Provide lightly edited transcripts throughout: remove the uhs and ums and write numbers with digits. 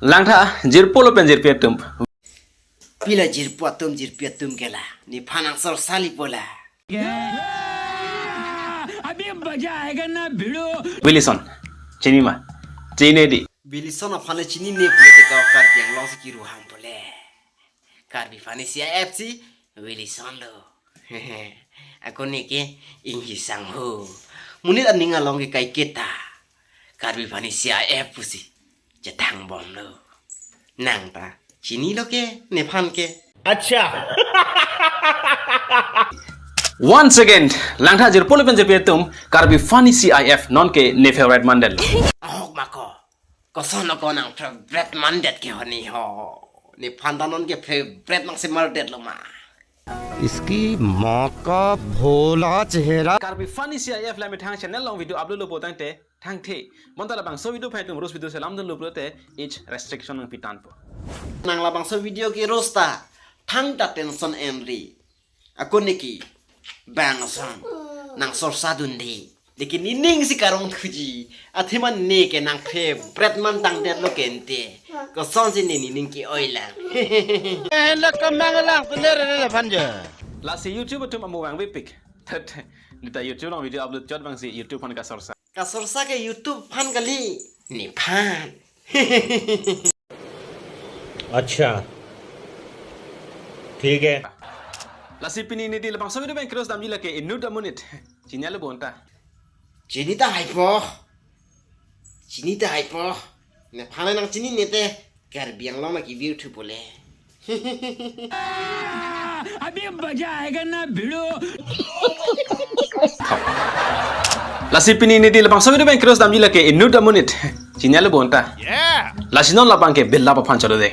langtha jirpolo pen jirpetum pila jirpetum kela ni phanang sor sali pola अभी मजा आएगा ना भिड़ो Willison chinima chinedi Willison phane chini ne pulete ka kar piang long si kiru ham pole Karbi phane CIF si Willison lo aku ni ke inghi sang ho munit aninga long ke kai keta Karbi phane CIF pusi jatang bom lo nang ta chini lo ke ne phan ke अच्छा once again langtha jirpolo pen jirpetum Karbi funny CIF non ke ne favorite mandel ahok mako kosono ko nang favorite mandet ke honi ho ni phandanon ke favorite nang se mardet lo ma इसकी माँ का भोला चेहरा Karbi funny CIF la me thang channel long video upload lo potang te thang the montala bang so video phaitum ros video selam dun lo prote each restriction ng pitan po nang labang so video ki rosta thang ta tension enri ako niki bang son nang sorsa dundi lekin nining si karong khuji athiman ne ke nang favorite man tang det lo kente ko son si ni nining ki oila la si YouTube tum amu wang wipik that nita YouTube long video upload jot bang si YouTube phone ka sorsa ka sorsa ke YouTube phan kali ni phan अच्छा ठीक है la si pini ni di labang so video bang cross dam jila ke inu da munit chinyal bonta chini ta hypo ne phane nang chini nete Karbiang lo ma ki YouTube pole अभी मजा आएगा ना भिड़ो la si pini ni di labang so video bang cross dam jila ke inu da munit chinyal bonta la si non labang ke bella pa phan chalo de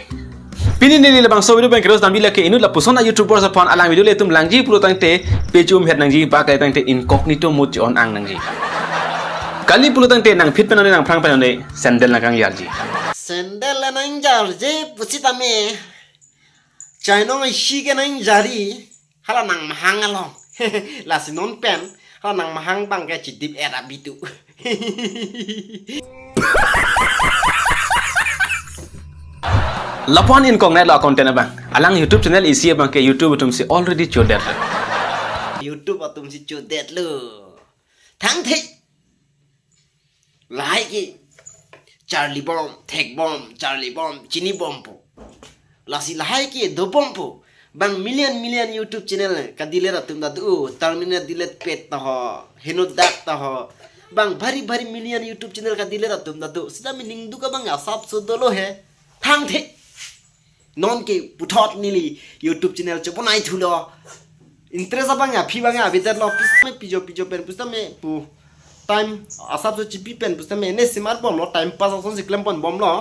pini ni di labang so video bang cross dam jila ke inu la pusona YouTuber sa phone alang video le tum langji pulo tang te pejum het nangji ba kai tang te incognito mode on ang nangji kali pulo tang te nang fit penone nang phrang penone sandal na kang yarji sendal la nang jar je pusita me chaino ngai shi ke nang jari hala nang mahang along la sinon pen hala nang mahang bang ke chidip era bitu lapuan incognito la content bang alang YouTube channel isi bang ke YouTube tum si already chodet YouTube atum si chodet lo thang thi lai ki Charlie bomb tek bomb Charlie bomb chini bomb po lasi lai ki do bomb po bang million YouTube channel ka dilera tum da du terminate dilet pet ta ho hino dak ta ho bang bari million YouTube channel ka dilera tum da du sida mi ning du ka bang asap so dolo he thang thi non ke puthot nili YouTube channel choponai thulo interest abang ya phi bang ya bitar lo pijo pen pusta me pu time asap so chipi pen pusta me ne simar bom lo time pass son siklem pon bom lo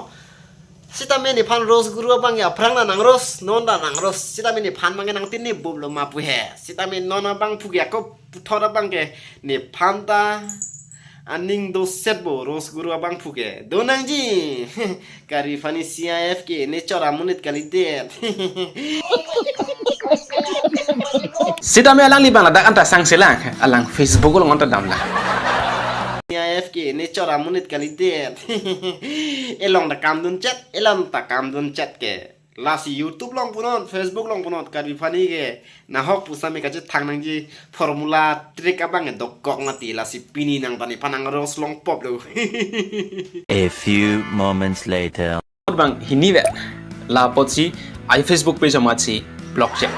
sita me ni phan ros guru abang ya phrang na nang ros non da nang ros sita me ni phan mang nang tin ni bom lo ma pu he sita me non abang pu ya ko puthot abang ke ni phan ta aning do set bo ros guru abang pu ke do nang ji Karbi funny CIF ke ne chora munit kali de sita me alang li bang la dak anta sang selang alang Facebook lo ngonta dam la CIF ke ne chora munit kali de elong da kam dun chat elam ta kam dun chat ke lasi YouTube long punon Facebook long punon Karbi funny ke na hok pusa me ka je thang nang ji formula trick abang e dok kok ngati lasi pini nang tani panang ros long pop lo A few moments later. bang hini ve la potsi ai Facebook page amatsi block check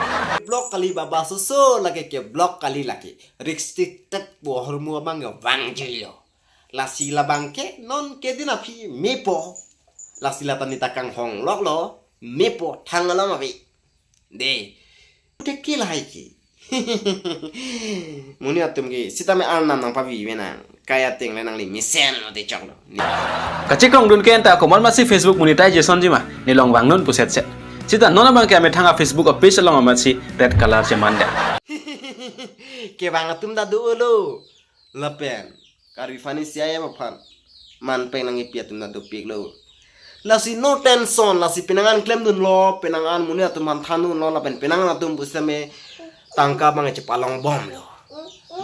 blok kali baba so lagi ke blok kali lagi restricted bo hormu abang yo bang jilo la sila bangke non ke dina phi mepo la sila tani takang hong lok lo mepo thangala ma bi de te kila hai ki muni atum ki sita me an nang pa bi wena kaya ting le nang li misen no de chok lo kachik rong dun ken ta ko mal masi Facebook monetization ji ma ni long wang non puset set sita nona bang ke ame thanga Facebook a page long amasi red color che manda ke bang atum da du lo lapen Karbi funny CIF ma phan man pe nang ipiat tum da du pik lo lasi no tension lasi pinangan claim dun lo pinangan muni atum man thanun lo la pen pinangan atum busame tangka bang che palong bom lo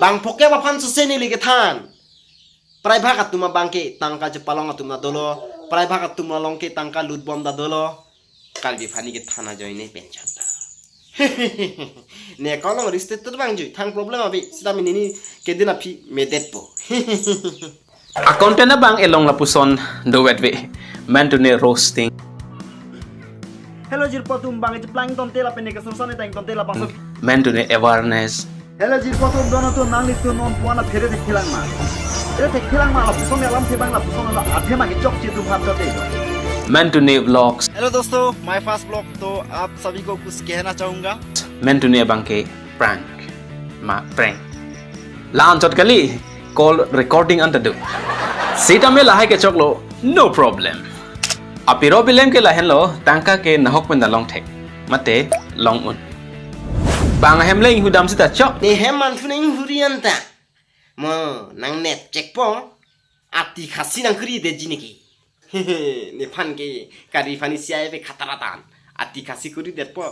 bang phoke ba phan su se ni li ke than prai bha ka tuma bang ke tangka che palong atum na dolo prai bhagat tum long ke tangka lut bom da dolo Karbi fani ke thana join ne pension da ne kolong riste tur bang ju thang problem abi sita mi ni ke dina phi medet po Accountant na bang elong la puson do wetwe man to ne roasting Hello jirpotum bang itu plank ton tela pene ke susane tang ton tela pasok man to ne awareness Hello jirpotum dono to nang litu non puana phere de khilang ma ere te khilang ma la puson alam the bang la puson la adhe ma ke chok chi tu bhat te man to ne vlogs hello दोस्तों my first blog तो आप सभी को कुछ कहना चाहूंगा man to ne bang ke prank ma prank lan chot kali call recording anta do sita me la hai ke choklo no problem apiro bilem ke la hen lo tangka ke nahok pen da long thek mate long un bang hem leng hu dam sita chok ne heman funing hurian ta mo nang net check po ati khasi nang kri de jiniki ne fan ke kari fani CIF khataratan ati khasi kuri det po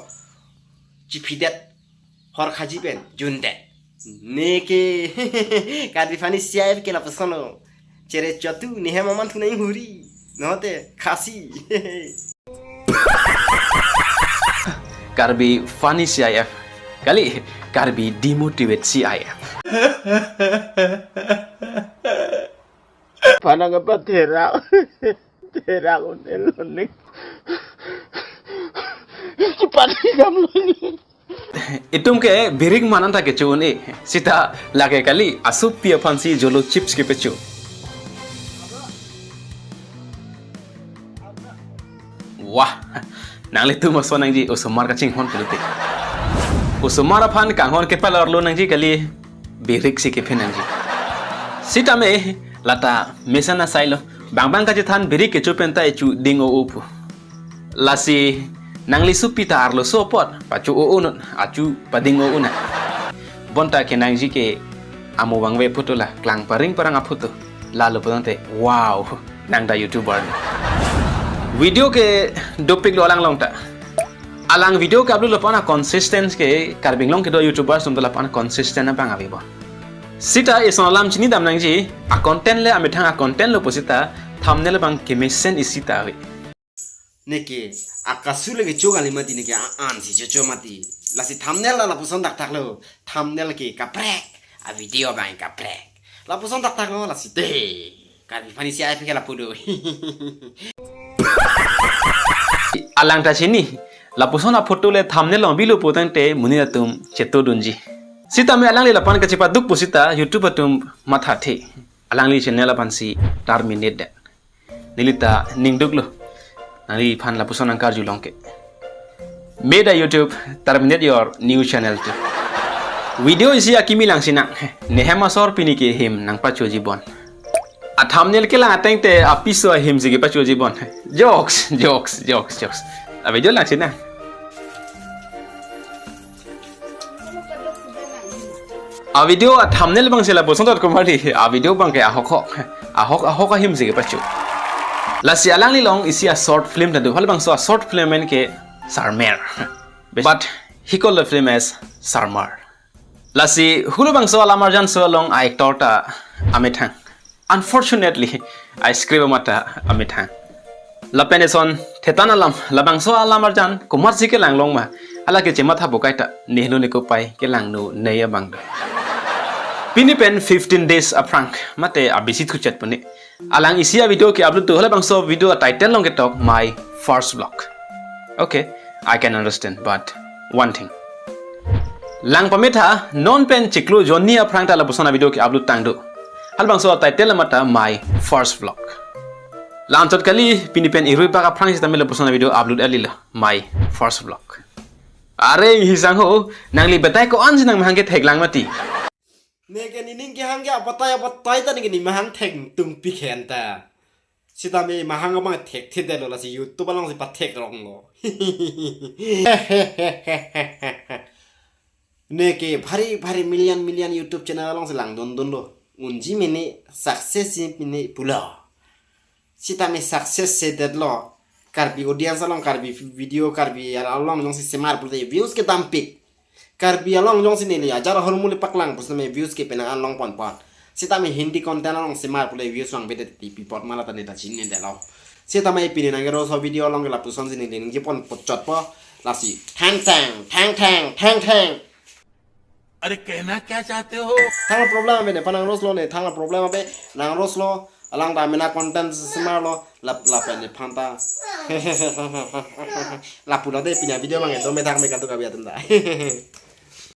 chipidet hor khaji ben junde ne ke kari fani CIF ke la pasono chere chatu ne heman funing huri note khasi Karbi funny CIF kali Karbi demotivate CIF Panang apa terang terang unelonik cepat kamu itum ke biring manan ta ke chun e sita lage kali asup pia fancy jolo chips ke pechu wah nang le tu mo sonang ji usumar ka ching hon pelute usumar phan ka hon ke palor lo nang ji kali birik si ke phenang ji sita me lata mesana sailo bang bang ka je than birik ke chupen ta chu dingo upu lasi nang li supi ta arlo sopot pachu o unun achu padingo una bonta ke nang ji ke amu bang we putula klang paring parang aputu lalu potante wow nang da youtuber video ke dopik lo alang long ta alang video ke ablu lo pana consistent ke karbing long ke do youtuber sum la pana consistent na bang abi bo sita isolam chini dam nang ji a content le amithang a content lo posita thumbnail bang ke mesen isita we neke akasule ke chogali mati neke an si chocho mati lasi thumbnail la puson tak tak lo thumbnail ke kaprek a video bang kaprek la puson tak tak lo lasi te Karbi fani CIF ke la pudo alang ta chini la pusona photo le thumbnail lo bilu potante muni tum cheto dunji sita me alang le la pan ka chipa duk pusita youtube tum matha the alang li channel la pan si terminate that nilita ningduk lo nali pan la pusona kar julong ke made YouTube terminate your new channel too video isi akimi lang sinang nehema sor pini ke him nang pacho jibon a thumbnail ke lang ateng te apiso him sige pacho jibon jokes a video lang sinang a video a thumbnail bang sila bosong dot komadi a video bang ke ahok him sige pacho lasi alang li long isi a short film ta do hal bang so a short film en ke sarmer but he called the film as sarmar lasi hulu bang so alamar jan so long a actor ta amethang unfortunately I script mata amethang lapeneson thetana lam labang so alamar jan kumar sike lang long ma ala ke chema tha bokai ta nehnu ne ko pai ke lang no neya bang pinipen 15 days a prank mate a bisi thu chat pune alang isia video ke upload to hala bang so video title long ke talk my first vlog okay I can understand but one thing lang pametha non pen chiklu jonni a prank ta la busona video ke upload tang do hal bang so title mata my first vlog lang chot kali pinipen irui pa ka prank sta mela busona video upload alila my first vlog are hisang ho nangli betai ko anj nang mangke theglang mati neke nining ke hangge apatai ta neke ni mahang thek tum pikhen ta sita me mahang ma thek the de lo la si YouTube long si pa thek rong lo neke bhari million YouTube channel long si lang don lo unji mene success mene pula sita me success se de lo Karbi audience long Karbi video Karbi long long si semar pula views ke dampik Karbi along jong sini ni ajar hormuli paklang pus me views ke penang along pon sita me hindi content along semar pula views wang beda TV pot malah tadi dah sini dah lo Si tamai pini nang ro so video long la puson sini ning jipon pocot po lasi tang अरे कहना क्या चाहते हो thang problem be ne panang roslo ne thang problem be nang roslo alang da mena content semar lo la pe ne phanta la pula de pinya video mang do me thang me ka tu ka bia tanda